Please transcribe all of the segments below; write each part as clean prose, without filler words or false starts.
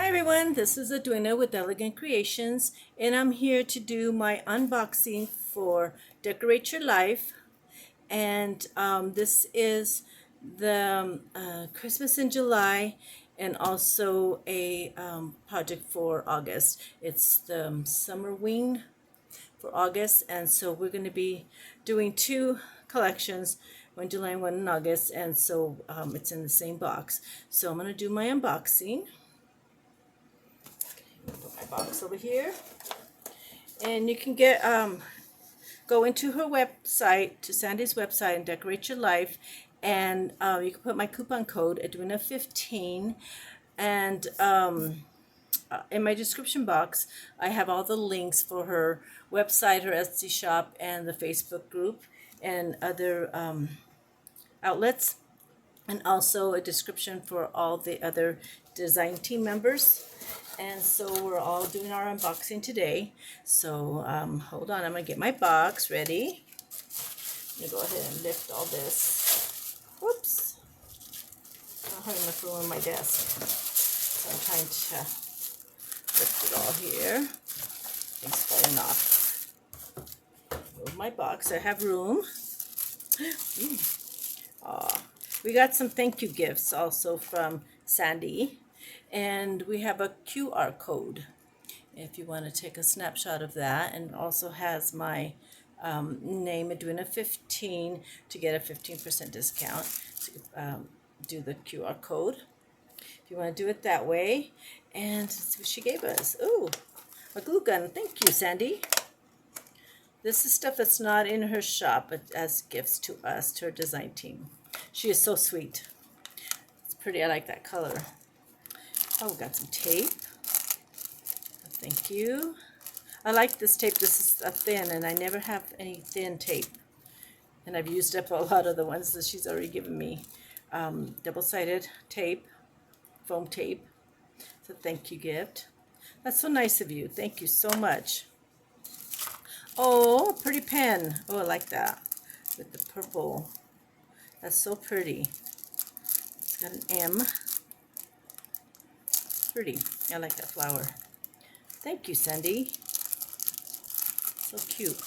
Hi everyone, this is Edwina with Elegant Creations, and I'm here to do my unboxing for Decorate Your Life. And this is the Christmas in July and also a project for August. It's the Summerween for August, and so we're going to be doing two collections, one in July and one in August, and so it's in the same box. So I'm going to do my unboxing. Put my box over here, and you can get go into her website, to Sandy's website, and Decorate Your Life, and you can put my coupon code Edwina15, and in my description box I have all the links for her website, her Etsy shop, and the Facebook group, and other outlets, and also a description for all the other design team members. And so we're all doing our unboxing today. So hold on, I'm gonna get my box ready. I'm gonna go ahead and lift all this. Whoops, I don't have enough room on my desk, so I'm trying to lift it all here. Things falling off. Move my box, I have room. We got some thank you gifts also from Sandy, and we have a QR code if you want to take a snapshot of that, and it also has my name, Edwina15, to get a 15% discount to do the QR code if you want to do it that way. And let's see what she gave us. Ooh, a glue gun. Thank you, Sandy. This is stuff that's not in her shop, but as gifts to us, to her design team. She is so sweet. It's pretty. I like that color. Oh, we got some tape. Thank you. I like this tape. This is a thin, and I never have any thin tape. And I've used up a lot of the ones that she's already given me. Double-sided tape, foam tape. It's a thank you gift. That's so nice of you. Thank you so much. Oh, a pretty pen. Oh, I like that. With the purple. That's so pretty. It's got an M. Pretty. I like that flower. Thank you, Sandy. So cute.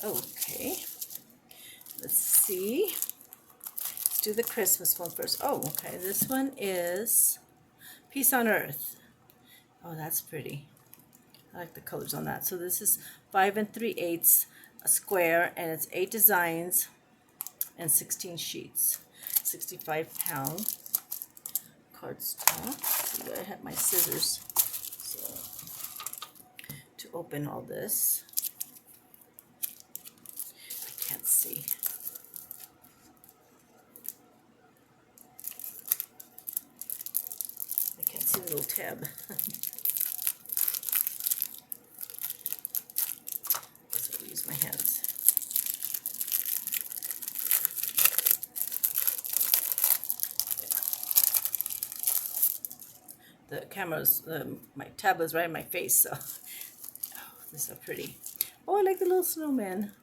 Okay. Let's see. Let's do the Christmas one first. Oh, okay. This one is Peace on Earth. Oh, that's pretty. I like the colors on that. So this is 5 3/8 a square, and it's 8 designs and 16 sheets. 65-pound cardstock. See, I have my scissors to open all this. I can't see. I can't see the little tab. Guess I'll use my hands. The camera's, my tablet's right in my face, so. Oh, these are pretty. Oh, I like the little snowman.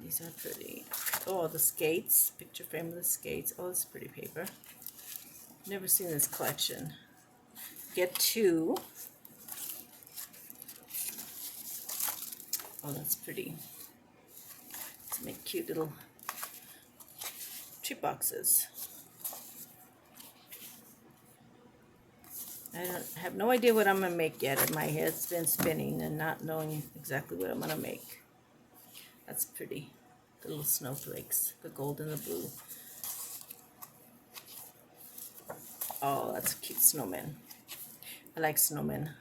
These are pretty. Oh, the skates. Picture frame of the skates. Oh, this is pretty paper. Never seen this collection. Get 2. Oh, that's pretty. Let's make cute little chip boxes. I have no idea what I'm going to make yet. My head's been spinning and not knowing exactly what I'm going to make. That's pretty. The little snowflakes, the gold and the blue. Oh, that's a cute snowman. I like snowmen.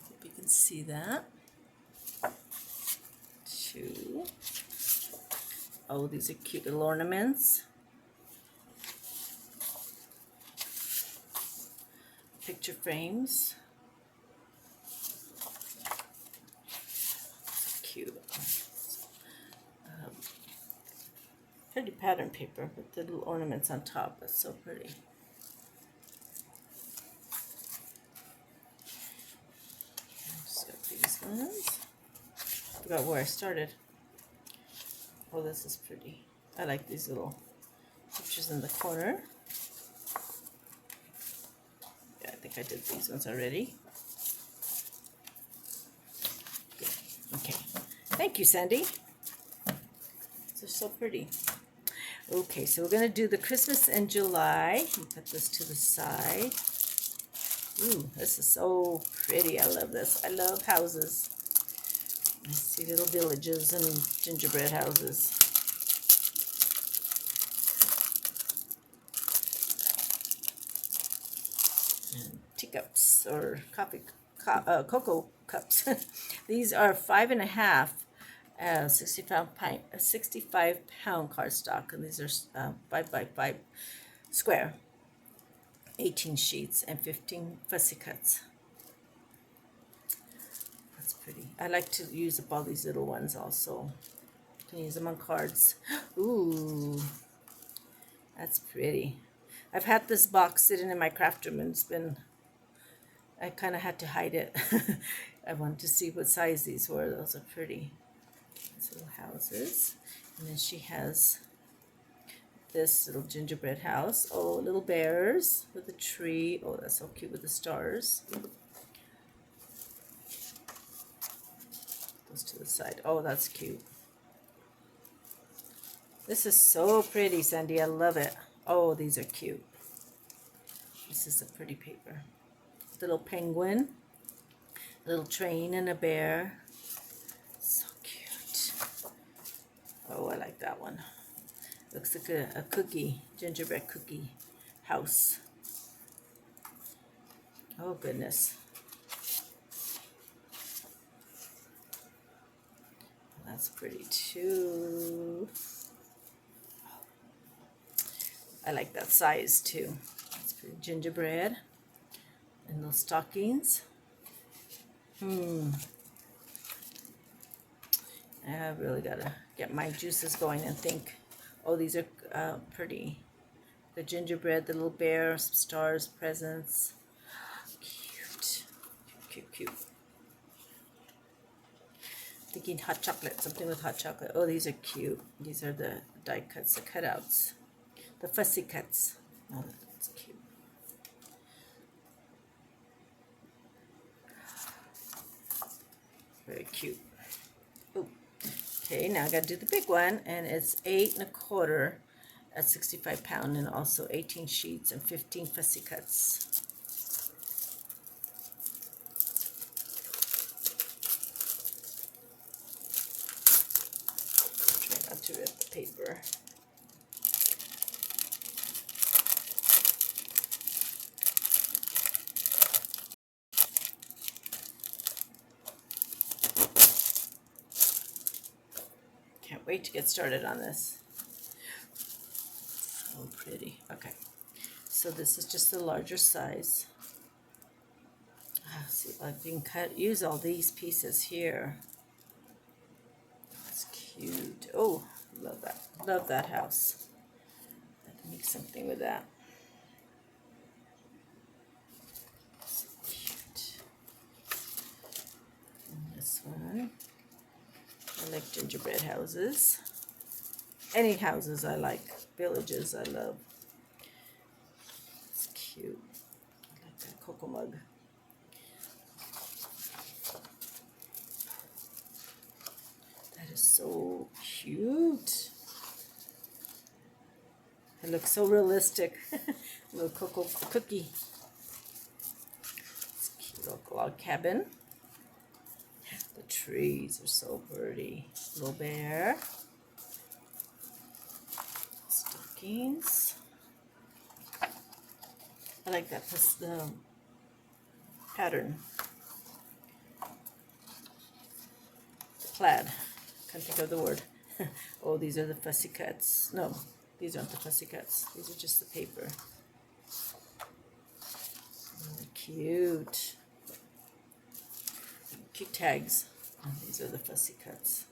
Hope you can see that. 2. Oh, these are cute little ornaments. Picture frames. Cute. Pretty pattern paper with the little ornaments on top. That's so pretty. Just got these ones. Forgot where I started. Oh, this is pretty. I like these little pictures in the corner. think I did these ones already. Okay. Thank you, Sandy. These are so pretty. Okay, so we're going to do the Christmas in July. Let me put this to the side. Ooh, this is so pretty. I love this. I love houses. I see little villages and gingerbread houses. And teacups or cocoa cups. These are 5.5 65-pound cardstock, and these are 5 by 5 square, 18 sheets, and 15 fussy cuts. That's pretty. I like to use up all these little ones also. You can use them on cards. Ooh, that's pretty. I've had this box sitting in my craft room, and it's been, I kind of had to hide it. I wanted to see what size these were. Those are pretty. These little houses. And then she has this little gingerbread house. Oh, little bears with a tree. Oh, that's so cute with the stars. Goes to the side. Oh, that's cute. This is so pretty, Sandy. I love it. Oh, these are cute. This is a pretty paper. Little penguin, little train, and a bear. So cute. Oh, I like that one. Looks like a cookie, gingerbread cookie house. Oh, goodness. That's pretty too. I like that size too. That's pretty. Gingerbread and those stockings. I've really got to get my juices going and think. Oh, these are pretty. The gingerbread, the little bear, some stars, presents. Cute. Cute, cute. Thinking hot chocolate, something with hot chocolate. Oh, these are cute. These are the die cuts, the cutouts. The fussy cuts. Oh, that's cute. Very cute. Ooh. Okay, now I got to do the big one, and it's 8.25 at 65 pound, and also 18 sheets and 15 fussy cuts. Try not to rip the paper. Can't wait to get started on this. So pretty. Okay, so this is just the larger size. See, I can use all these pieces here. That's cute. Oh, love that. Love that house. I can make something with that. So cute. And this one. I like gingerbread houses. Any houses I like. Villages I love. It's cute. I like that cocoa mug. That is so cute. It looks so realistic. Little cocoa cookie. It's a cute little log cabin. The trees are so pretty. Little bear. Stockings. I like that pattern. Plaid. Can't think of the word. Oh, these are the fussy cuts. No, these aren't the fussy cuts. These are just the paper. Oh, cute. Cute tags. And these are the fussy cuts.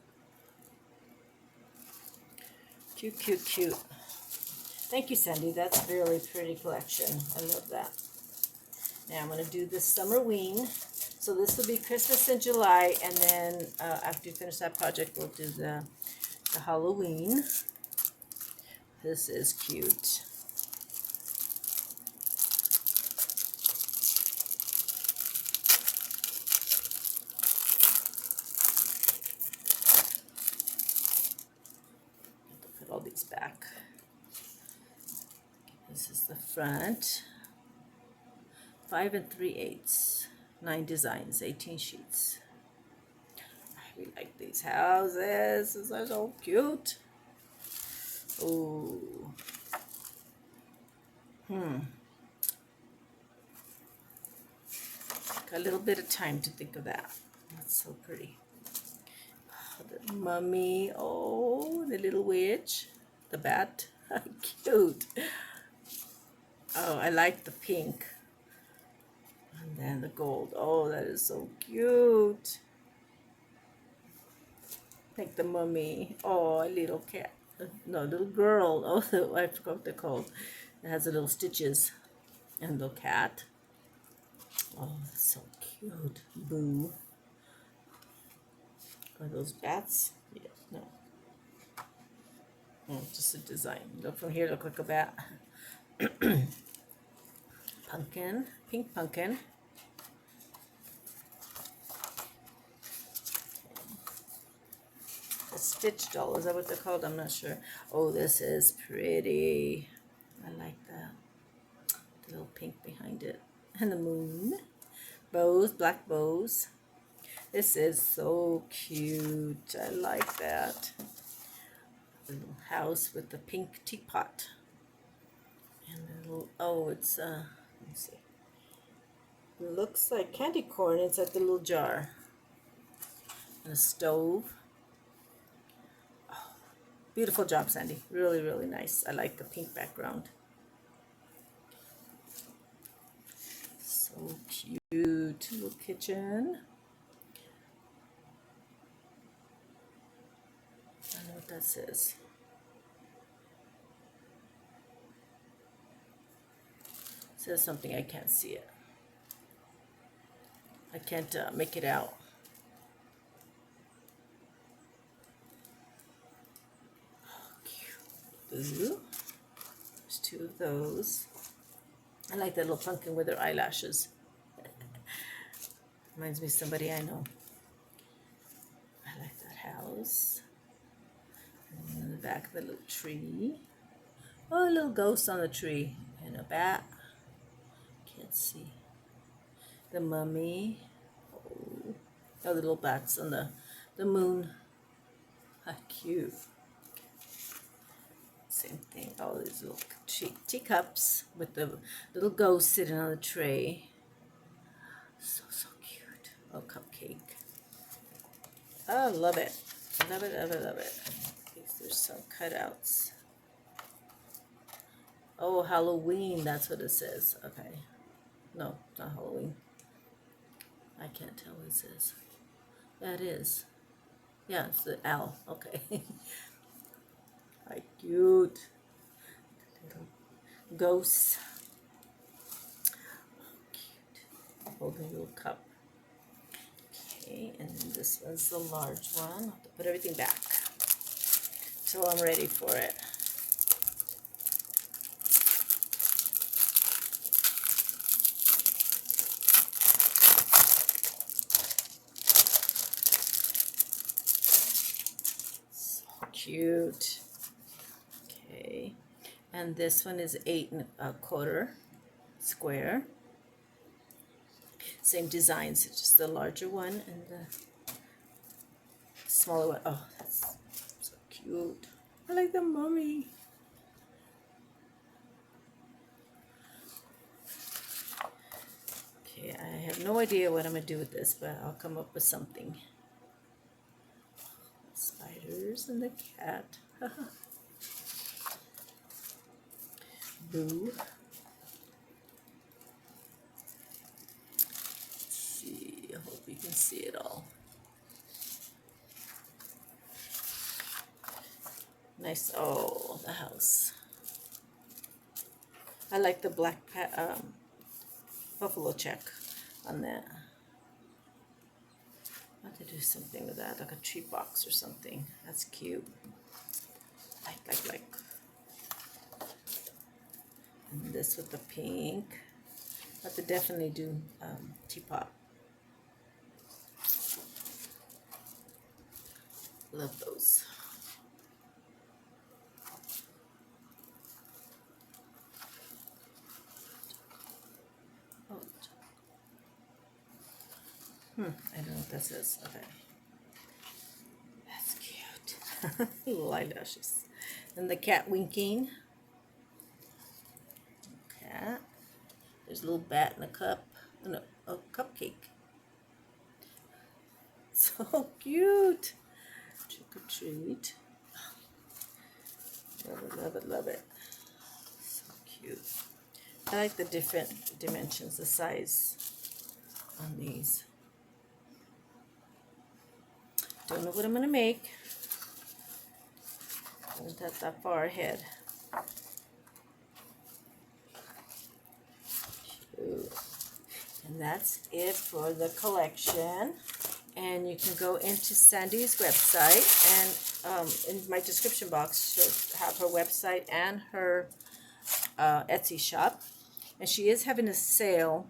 Cute, cute, cute. Thank you, Sandy. That's a really pretty collection. I love that. Now I'm going to do the Summerween. So this will be Christmas in July, and then after you finish that project, we'll do the Halloween. This is cute. This is the front. 5 3/8, 9 designs, 18 sheets. I really like these houses. These are so cute. Oh. Got a little bit of time to think of that. That's so pretty. Oh, the mummy. Oh, the little witch. The bat. Cute. Oh, I like the pink. And then the gold. Oh, that is so cute. Like the mummy. Oh, a little cat. No, little girl. Oh, I forgot what they're called. It has the little stitches. And the cat. Oh, that's so cute. Boo. Are those bats? Yes. No. Oh, just a design. Look from here. Look like a bat. Pumpkin. Pink pumpkin. A stitch doll. Is that what they're called? I'm not sure. Oh, this is pretty. I like that. The little pink behind it. And the moon. Bows. Black bows. This is so cute. I like that. The little house with the pink teapot. And the little, oh, it's, let me see. It looks like candy corn. It's like the little jar. And a stove. Oh, beautiful job, Sandy. Really, really nice. I like the pink background. So cute. Little kitchen. I don't know what that says. It says something. I can't see it. I can't make it out. Oh, cute. Ooh. There's 2 of those. I like that little pumpkin with her eyelashes. Reminds me of somebody I know. I like that house. And in the back of the little tree. Oh, a little ghost on the tree. And a bat. Can't see. The mummy. Oh, the little bats on the moon. How cute. Same thing. All these little teacups with the little ghost sitting on the tray. So, so cute. Oh, cupcake. I love it. Love it, love it, love it. There's some cutouts. Oh, Halloween. That's what it says. Okay. No, not Halloween. I can't tell what it says. Yeah, it is. Yeah, it's the owl. Okay. How cute. Little ghosts. Oh, cute. Holding a little cup. Okay, and then this one's the large one. I'll have to put everything back till I'm ready for it. Cute. Okay, and this one is 8 1/4 square. Same designs, it's just the larger one and the smaller one. Oh, that's so cute. I like the mummy. Okay, I have no idea what I'm gonna do with this, but I'll come up with something. Spiders and the cat. Boo. Let's see. I hope you can see it all. Nice. Oh, the house. I like the black buffalo check on that. I have to do something with that, like a tree box or something. That's cute. Like. And this with the pink. I have to definitely do teapot. Love those. I don't know what that says. Okay. That's cute. Little eyelashes. And the cat winking. Cat. There's a little bat in a cup. No, a cupcake. So cute. Trick or treat. Love it, love it, love it. So cute. I like the different dimensions, the size on these. Don't know what I'm going to make. Wasn't that far ahead. Cute. And that's it for the collection. And you can go into Sandy's website, and in my description box she'll have her website and her Etsy shop. And she is having a sale,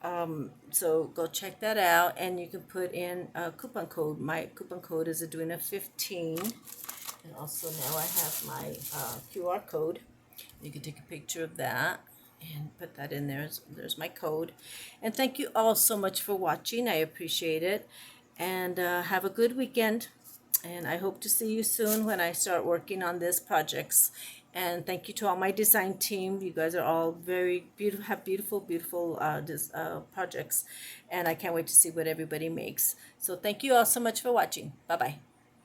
so go check that out, and you can put in a coupon code. My coupon code is Edwina15, and also now I have my QR code. You can take a picture of that and put that in there. There's my code. And thank you all so much for watching. I appreciate it, and have a good weekend, and I hope to see you soon when I start working on this projects. And thank you to all my design team. You guys are all very beautiful, have beautiful projects, and I can't wait to see what everybody makes. So thank you all so much for watching. Bye bye.